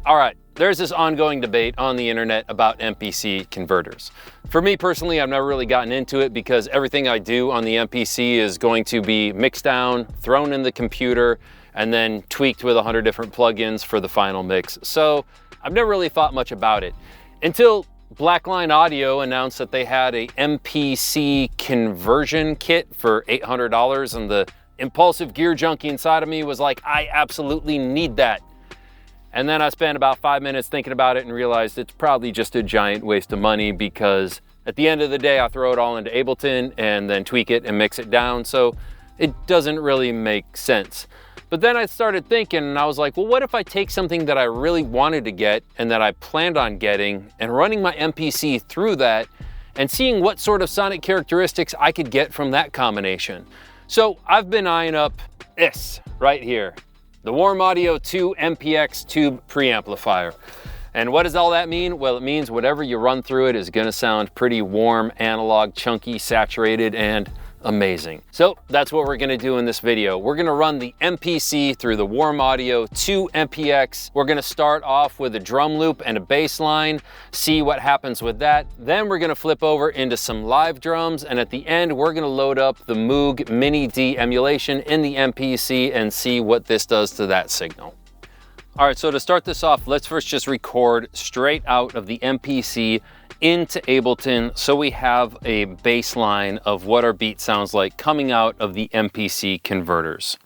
All right, there's this ongoing debate on the internet about MPC converters. For me personally, I've never really gotten into it because everything I do on the MPC is going to be mixed down, thrown in the computer, and then tweaked with 100 different plugins for the final mix. So I've never really thought much about it until Blackline Audio announced that they had a MPC conversion kit for $800, and the impulsive gear junkie inside of me was like, I absolutely need that. And then I spent about 5 minutes thinking about it and realized it's probably just a giant waste of money, because at the end of the day, I throw it all into Ableton and then tweak it and mix it down. So it doesn't really make sense. But then I started thinking, and I was like, well, what if I take something that I really wanted to get and that I planned on getting and running my MPC through that and seeing what sort of sonic characteristics I could get from that combination. So I've been eyeing up this right here, the WA-2MPX tube preamplifier. And what does all that mean? Well, it means whatever you run through it is gonna sound pretty warm, analog, chunky, saturated, and amazing. So that's what we're gonna do in this video. We're gonna run the MPC through the WA-2MPX. We're gonna start off with a drum loop and a bass line, see what happens with that. Then we're gonna flip over into some live drums, and at the end, we're gonna load up the Moog Mini D emulation in the MPC and see what this does to that signal. All right, so to start this off, let's first just record straight out of the MPC into Ableton so we have a baseline of what our beat sounds like coming out of the MPC converters.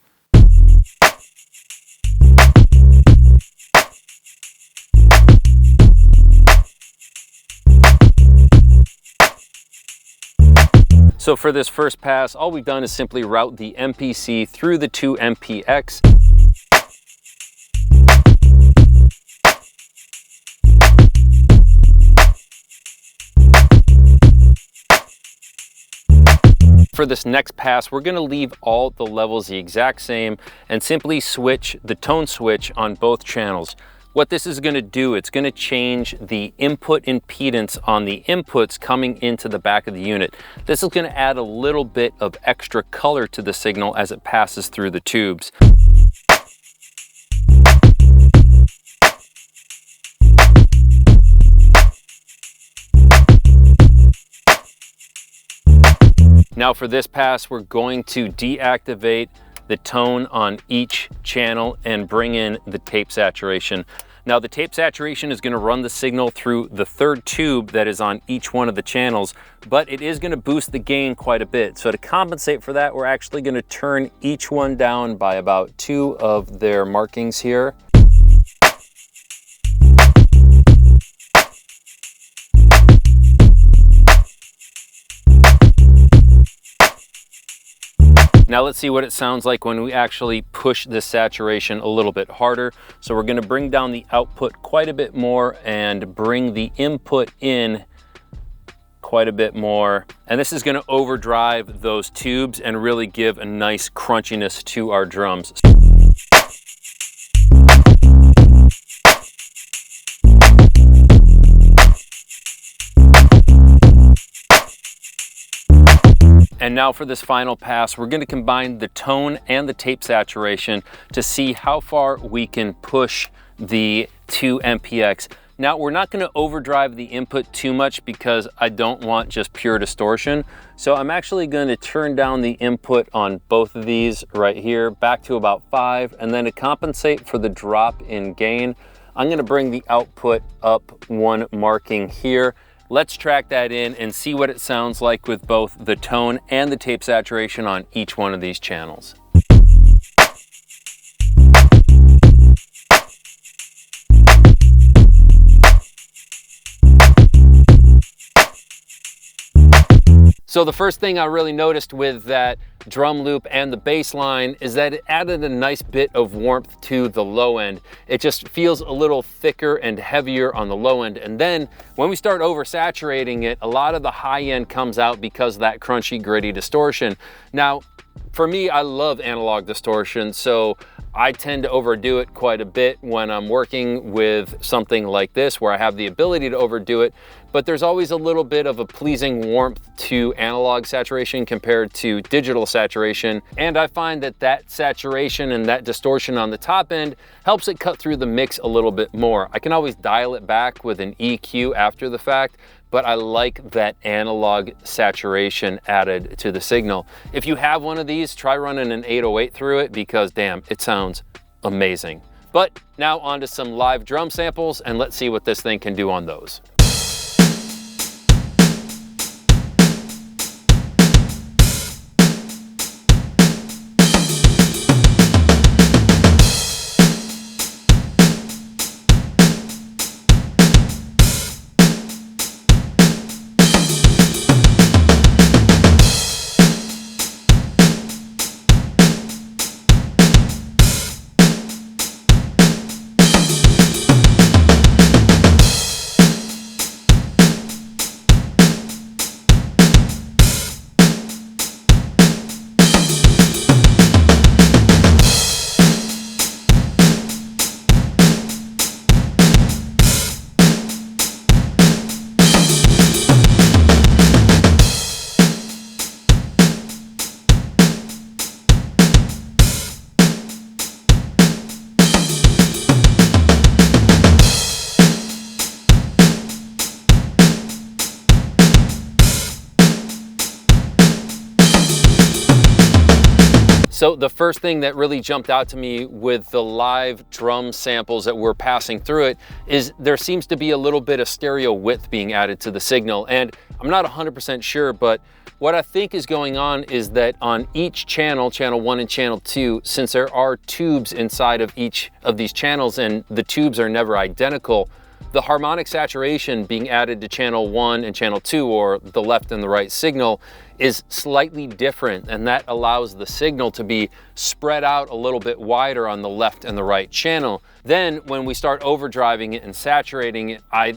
So for this first pass, all we've done is simply route the MPC through the 2MPX. For this next pass, we're gonna leave all the levels the exact same and simply switch the tone switch on both channels. What this is gonna do, it's gonna change the input impedance on the inputs coming into the back of the unit. This is gonna add a little bit of extra color to the signal as it passes through the tubes. Now for this pass, we're going to deactivate the tone on each channel and bring in the tape saturation. Now the tape saturation is going to run the signal through the third tube that is on each one of the channels, but it is going to boost the gain quite a bit. So to compensate for that, we're actually going to turn each one down by about 2 of their markings here. Now let's see what it sounds like when we actually push this saturation a little bit harder. So we're gonna bring down the output quite a bit more and bring the input in quite a bit more. And this is gonna overdrive those tubes and really give a nice crunchiness to our drums. And now for this final pass, we're going to combine the tone and the tape saturation to see how far we can push the 2MPX. Now we're not going to overdrive the input too much because I don't want just pure distortion. So I'm actually going to turn down the input on both of these right here back to about 5, and then to compensate for the drop in gain, I'm going to bring the output up 1 marking here. Let's track that in and see what it sounds like with both the tone and the tape saturation on each one of these channels. So the first thing I really noticed with that drum loop and the bass line is that it added a nice bit of warmth to the low end. It just feels a little thicker and heavier on the low end. And then when we start oversaturating it, a lot of the high end comes out because of that crunchy, gritty distortion. Now, for me, I love analog distortion, so I tend to overdo it quite a bit when I'm working with something like this where I have the ability to overdo it, but there's always a little bit of a pleasing warmth to analog saturation compared to digital saturation. And I find that that saturation and that distortion on the top end helps it cut through the mix a little bit more. I can always dial it back with an EQ after the fact, but I like that analog saturation added to the signal. If you have one of these, try running an 808 through it because damn, it sounds amazing. But now on to some live drum samples and let's see what this thing can do on those. So the first thing that really jumped out to me with the live drum samples that we're passing through it is there seems to be a little bit of stereo width being added to the signal. And I'm not 100% sure, but what I think is going on is that on each channel, channel 1 and channel 2, since there are tubes inside of each of these channels and the tubes are never identical, the harmonic saturation being added to channel 1 and channel 2, or the left and the right signal, is slightly different, and that allows the signal to be spread out a little bit wider on the left and the right channel. Then when we start overdriving it and saturating it, I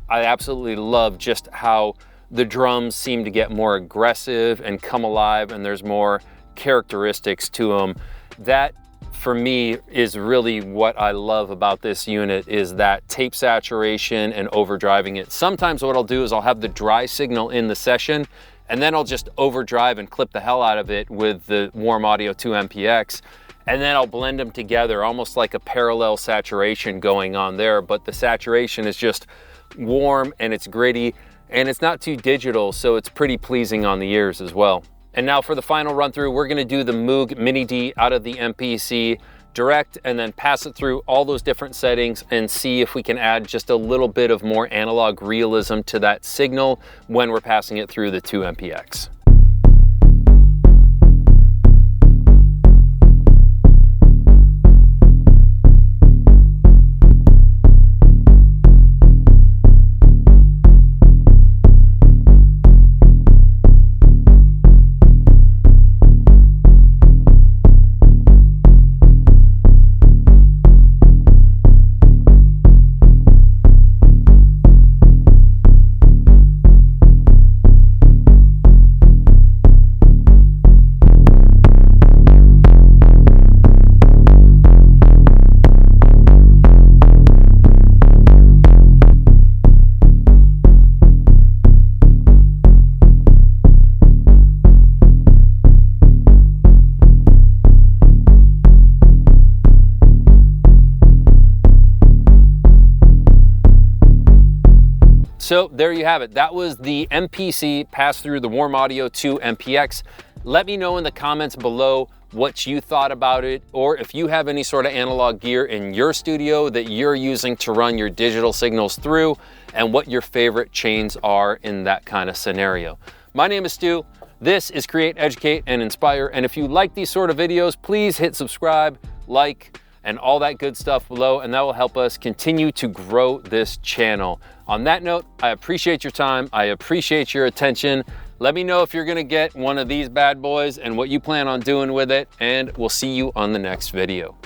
absolutely love just how the drums seem to get more aggressive and come alive, and there's more characteristics to them. That for me is really what I love about this unit, is that tape saturation and overdriving it. Sometimes what I'll do is I'll have the dry signal in the session and then I'll just overdrive and clip the hell out of it with the WA-2MPX, and then I'll blend them together, almost like a parallel saturation going on there, but the saturation is just warm and it's gritty and it's not too digital, so it's pretty pleasing on the ears as well. And now for the final run through, we're gonna do the Moog Mini D out of the MPC direct and then pass it through all those different settings and see if we can add just a little bit of more analog realism to that signal when we're passing it through the 2MPX. So there you have it. That was the MPC pass through the WA-2MPX. Let me know in the comments below what you thought about it, or if you have any sort of analog gear in your studio that you're using to run your digital signals through, and what your favorite chains are in that kind of scenario. My name is Stu. This is Create, Educate, and Inspire. And if you like these sort of videos, please hit subscribe, like, and all that good stuff below, and that will help us continue to grow this channel. On that note, I appreciate your time. I appreciate your attention. Let me know if you're gonna get one of these bad boys and what you plan on doing with it, and we'll see you on the next video.